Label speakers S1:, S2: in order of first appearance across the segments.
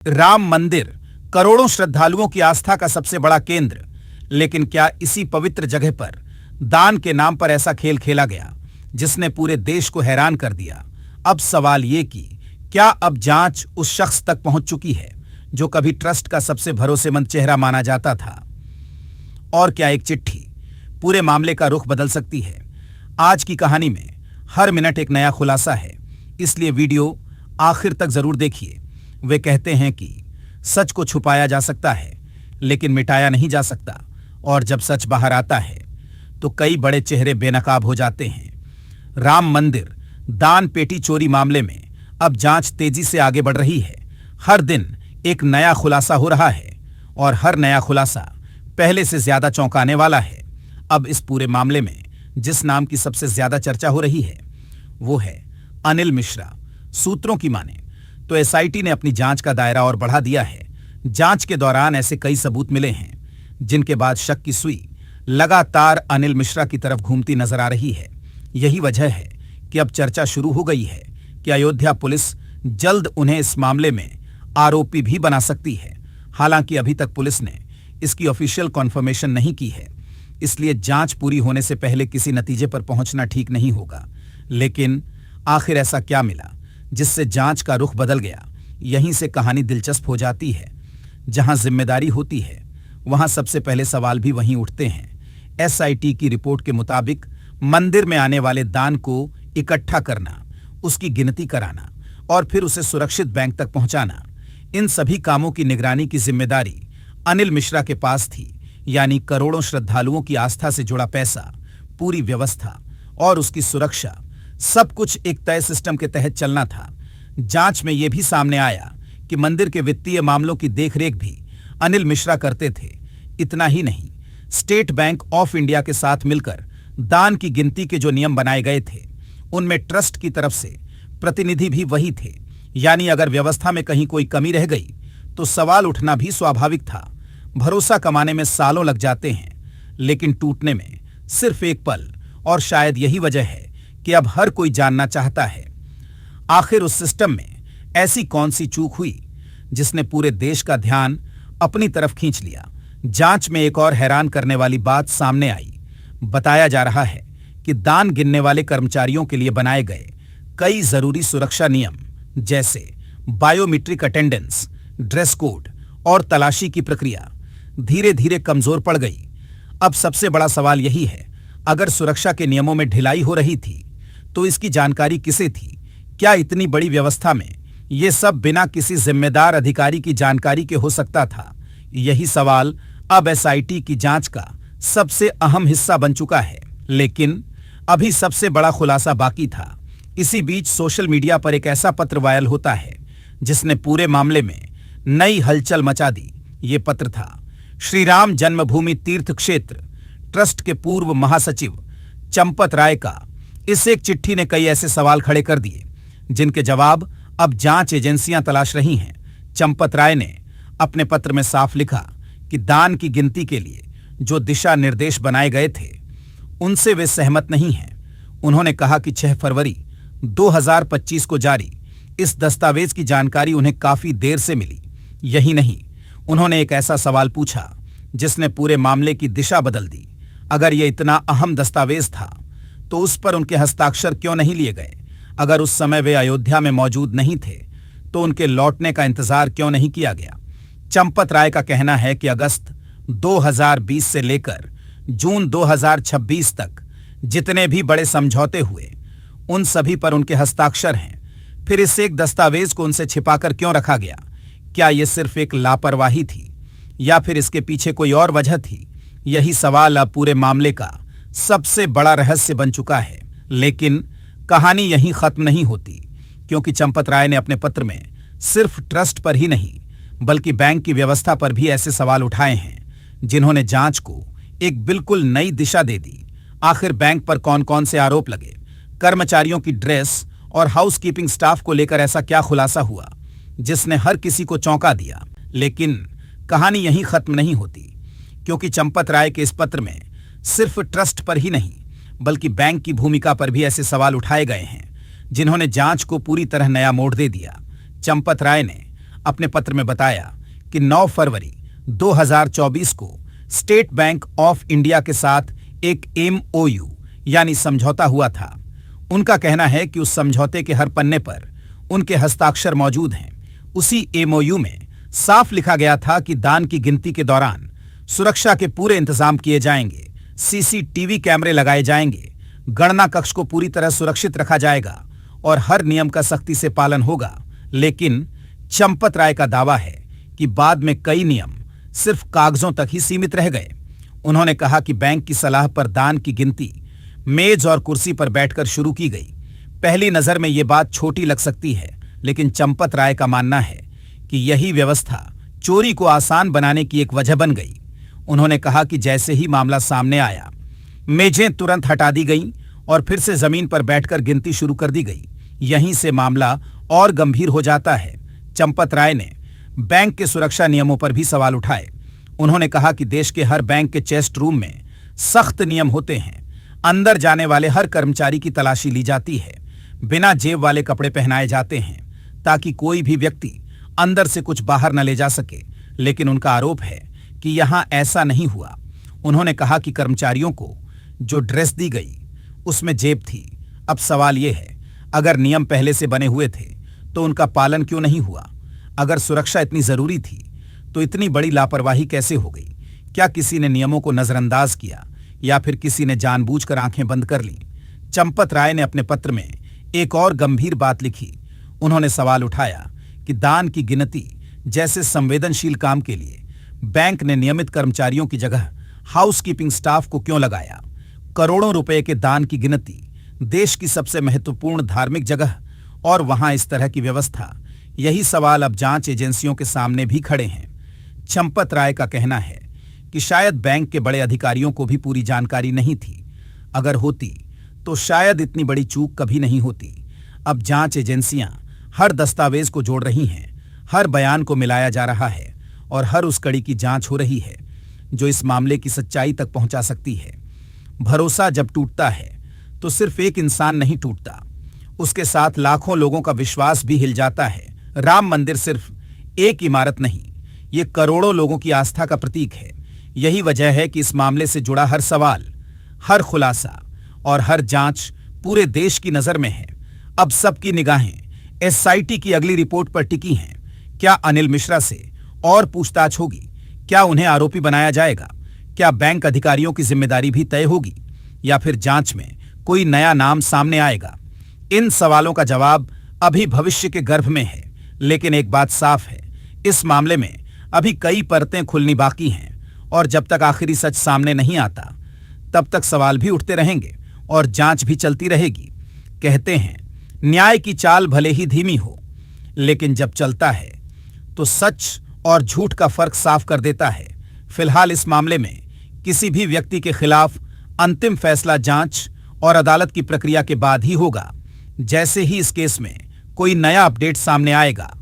S1: राम मंदिर करोड़ों श्रद्धालुओं की आस्था का सबसे बड़ा केंद्र, लेकिन क्या इसी पवित्र जगह पर दान के नाम पर ऐसा खेल खेला गया जिसने पूरे देश को हैरान कर दिया। अब सवाल ये कि क्या अब जांच उस शख्स तक पहुंच चुकी है जो कभी ट्रस्ट का सबसे भरोसेमंद चेहरा माना जाता था, और क्या एक चिट्ठी पूरे मामले का रुख बदल सकती है। आज की कहानी में हर मिनट एक नया खुलासा है, इसलिए वीडियो आखिर तक जरूर देखिए। वे कहते हैं कि सच को छुपाया जा सकता है लेकिन मिटाया नहीं जा सकता, और जब सच बाहर आता है तो कई बड़े चेहरे बेनकाब हो जाते हैं। राम मंदिर दान पेटी चोरी मामले में अब जांच तेजी से आगे बढ़ रही है। हर दिन एक नया खुलासा हो रहा है और हर नया खुलासा पहले से ज्यादा चौंकाने वाला है। अब इस पूरे मामले में जिस नाम की सबसे ज्यादा चर्चा हो रही है वो है अनिल मिश्रा। सूत्रों की माने तो एसआईटी ने अपनी जांच का दायरा और बढ़ा दिया है। जांच के दौरान ऐसे कई सबूत मिले हैं जिनके बाद शक की सुई लगातार अनिल मिश्रा की तरफ घूमती नजर आ रही है। यही वजह है कि अब चर्चा शुरू हो गई है कि अयोध्या पुलिस जल्द उन्हें इस मामले में आरोपी भी बना सकती है। हालांकि अभी तक पुलिस ने इसकी ऑफिशियल कॉन्फर्मेशन नहीं की है, इसलिए जांच पूरी होने से पहले किसी नतीजे पर पहुंचना ठीक नहीं होगा। लेकिन आखिर ऐसा क्या मिला जिससे जांच का रुख बदल गया? यहीं से कहानी दिलचस्प हो जाती है। जहां जिम्मेदारी होती है वहां सबसे पहले सवाल भी वहीं उठते हैं। एसआईटी की रिपोर्ट के मुताबिक मंदिर में आने वाले दान को इकट्ठा करना, उसकी गिनती कराना और फिर उसे सुरक्षित बैंक तक पहुंचाना, इन सभी कामों की निगरानी की जिम्मेदारी अनिल मिश्रा के पास थी। यानी करोड़ों श्रद्धालुओं की आस्था से जुड़ा पैसा, पूरी व्यवस्था और उसकी सुरक्षा, सब कुछ एक तय सिस्टम के तहत चलना था। जांच में यह भी सामने आया कि मंदिर के वित्तीय मामलों की देखरेख भी अनिल मिश्रा करते थे। इतना ही नहीं, स्टेट बैंक ऑफ इंडिया के साथ मिलकर दान की गिनती के जो नियम बनाए गए थे उनमें ट्रस्ट की तरफ से प्रतिनिधि भी वही थे। यानी अगर व्यवस्था में कहीं कोई कमी रह गई तो सवाल उठना भी स्वाभाविक था। भरोसा कमाने में सालों लग जाते हैं लेकिन टूटने में सिर्फ एक पल, और शायद यही वजह है कि अब हर कोई जानना चाहता है आखिर उस सिस्टम में ऐसी कौन सी चूक हुई जिसने पूरे देश का ध्यान अपनी तरफ खींच लिया। जांच में एक और हैरान करने वाली बात सामने आई। बताया जा रहा है कि दान गिनने वाले कर्मचारियों के लिए बनाए गए कई जरूरी सुरक्षा नियम, जैसे बायोमीट्रिक अटेंडेंस, ड्रेस कोड और तलाशी की प्रक्रिया धीरे धीरे कमजोर पड़ गई। अब सबसे बड़ा सवाल यही है, अगर सुरक्षा के नियमों में ढिलाई हो रही थी तो इसकी जानकारी किसे थी? क्या इतनी बड़ी व्यवस्था में ये सब बिना किसी जिम्मेदार अधिकारी की जानकारी के हो सकता था? यही सवाल अब एसआईटी की जांच का सबसे अहम हिस्सा बन चुका है। लेकिन अभी सबसे बड़ा खुलासा बाकी था। इसी बीच सोशल मीडिया पर एक ऐसा पत्र वायरल होता है जिसने पूरे मामले में नई हलचल मचा दी। ये पत्र था श्री राम जन्मभूमि तीर्थ क्षेत्र ट्रस्ट के पूर्व महासचिव चंपत राय का। इस एक चिट्ठी ने कई ऐसे सवाल खड़े कर दिए जिनके जवाब अब जांच एजेंसियां तलाश रही हैं। चंपत राय ने अपने पत्र में साफ लिखा कि दान की गिनती के लिए जो दिशा निर्देश बनाए गए थे उनसे वे सहमत नहीं हैं। उन्होंने कहा कि 6 फरवरी 2025 को जारी इस दस्तावेज की जानकारी उन्हें काफी देर से मिली। यही नहीं, उन्होंने एक ऐसा सवाल पूछा जिसने पूरे मामले की दिशा बदल दी। अगर यह इतना अहम दस्तावेज था तो उस पर उनके हस्ताक्षर क्यों नहीं लिए गए? अगर उस समय वे अयोध्या में मौजूद नहीं थे तो उनके लौटने का इंतजार क्यों नहीं किया गया? चंपत राय का कहना है कि अगस्त 2020 से लेकर जून 2026 तक जितने भी बड़े समझौते हुए उन सभी पर उनके हस्ताक्षर हैं। फिर इस एक दस्तावेज को उनसे छिपाकर क्यों रखा गया? क्या यह सिर्फ एक लापरवाही थी या फिर इसके पीछे कोई और वजह थी? यही सवाल अब पूरे मामले का सबसे बड़ा रहस्य बन चुका है। लेकिन कहानी यहीं खत्म नहीं होती, क्योंकि चंपत राय ने अपने पत्र में सिर्फ ट्रस्ट पर ही नहीं बल्कि बैंक की व्यवस्था पर भी ऐसे सवाल उठाए हैं जिन्होंने जांच को एक बिल्कुल नई दिशा दे दी। आखिर बैंक पर कौन कौन से आरोप लगे? कर्मचारियों की ड्रेस और हाउसकीपिंग स्टाफ को लेकर ऐसा क्या खुलासा हुआ जिसने हर किसी को चौंका दिया? लेकिन कहानी यहीं खत्म नहीं होती, क्योंकि चंपत राय के इस पत्र में सिर्फ ट्रस्ट पर ही नहीं बल्कि बैंक की भूमिका पर भी ऐसे सवाल उठाए गए हैं जिन्होंने जांच को पूरी तरह नया मोड़ दे दिया। चंपत राय ने अपने पत्र में बताया कि 9 फरवरी 2024 को स्टेट बैंक ऑफ इंडिया के साथ एक MOU यानी समझौता हुआ था। उनका कहना है कि उस समझौते के हर पन्ने पर उनके हस्ताक्षर मौजूद हैं। उसी MOU में साफ लिखा गया था कि दान की गिनती के दौरान सुरक्षा के पूरे इंतजाम किए जाएंगे, CCTV कैमरे लगाए जाएंगे, गणना कक्ष को पूरी तरह सुरक्षित रखा जाएगा और हर नियम का सख्ती से पालन होगा। लेकिन चंपत राय का दावा है कि बाद में कई नियम सिर्फ कागजों तक ही सीमित रह गए। उन्होंने कहा कि बैंक की सलाह पर दान की गिनती मेज और कुर्सी पर बैठकर शुरू की गई। पहली नजर में ये बात छोटी लग सकती है, लेकिन चंपत राय का मानना है कि यही व्यवस्था चोरी को आसान बनाने की एक वजह बन गई। उन्होंने कहा कि जैसे ही मामला सामने आया, मेजें तुरंत हटा दी गईं और फिर से जमीन पर बैठकर गिनती शुरू कर दी गई। यहीं से मामला और गंभीर हो जाता है। चंपत राय ने बैंक के सुरक्षा नियमों पर भी सवाल उठाए। उन्होंने कहा कि देश के हर बैंक के चेस्ट रूम में सख्त नियम होते हैं। अंदर जाने वाले हर कर्मचारी की तलाशी ली जाती है। बिना जेब वाले कपड़े पहनाए जाते हैं ताकि कोई भी व्यक्ति अंदर से कुछ बाहर न ले जा सके। लेकिन उनका आरोप है कि यहां ऐसा नहीं हुआ। उन्होंने कहा कि कर्मचारियों को जो ड्रेस दी गई उसमें जेब थी। अब सवाल यह है, अगर नियम पहले से बने हुए थे तो उनका पालन क्यों नहीं हुआ? अगर सुरक्षा इतनी जरूरी थी तो इतनी बड़ी लापरवाही कैसे हो गई? क्या किसी ने नियमों को नजरअंदाज किया या फिर किसी ने जानबूझकर आंखें बंद कर लीं? चंपत राय ने अपने पत्र में एक और गंभीर बात लिखी। उन्होंने सवाल उठाया कि दान की गिनती जैसे संवेदनशील काम के लिए बैंक ने नियमित कर्मचारियों की जगह हाउसकीपिंग स्टाफ को क्यों लगाया? करोड़ों रुपए के दान की गिनती देश की सबसे महत्वपूर्ण धार्मिक जगह, और वहां इस तरह की व्यवस्था। यही सवाल अब जांच एजेंसियों के सामने भी खड़े हैं। चंपत राय का कहना है कि शायद बैंक के बड़े अधिकारियों को भी पूरी जानकारी नहीं थी। अगर होती तो शायद इतनी बड़ी चूक कभी नहीं होती। अब जांच एजेंसियां हर दस्तावेज को जोड़ रही हैं, हर बयान को मिलाया जा रहा है और हर उस कड़ी की जांच हो रही है जो इस मामले की सच्चाई तक पहुंचा सकती है। भरोसा जब टूटता है तो सिर्फ एक इंसान नहीं टूटता, उसके साथ लाखों लोगों का विश्वास भी हिल जाता है। राम मंदिर सिर्फ एक इमारत नहीं, ये करोड़ों लोगों की आस्था का प्रतीक है। यही वजह है कि इस मामले से जुड़ा हर सवाल, हर खुलासा और हर जांच पूरे देश की नजर में है। अब सबकी निगाहें SIT की अगली रिपोर्ट पर टिकी हैं। क्या अनिल मिश्रा से और पूछताछ होगी? क्या उन्हें आरोपी बनाया जाएगा? क्या बैंक अधिकारियों की जिम्मेदारी भी तय होगी या फिर जांच में कोई नया नाम सामने आएगा? इन सवालों का जवाब अभी भविष्य के गर्भ में है। लेकिन एक बात साफ है, इस मामले में अभी कई परतें खुलनी बाकी हैं और जब तक आखिरी सच सामने नहीं आता तब तक सवाल भी उठते रहेंगे और जांच भी चलती रहेगी। कहते हैं न्याय की चाल भले ही धीमी हो, लेकिन जब चलता है तो सच और झूठ का फर्क साफ कर देता है। फिलहाल इस मामले में किसी भी व्यक्ति के खिलाफ अंतिम फैसला जांच और अदालत की प्रक्रिया के बाद ही होगा। जैसे ही इस केस में कोई नया अपडेट सामने आएगा,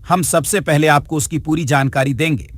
S1: हम सबसे पहले आपको उसकी पूरी जानकारी देंगे।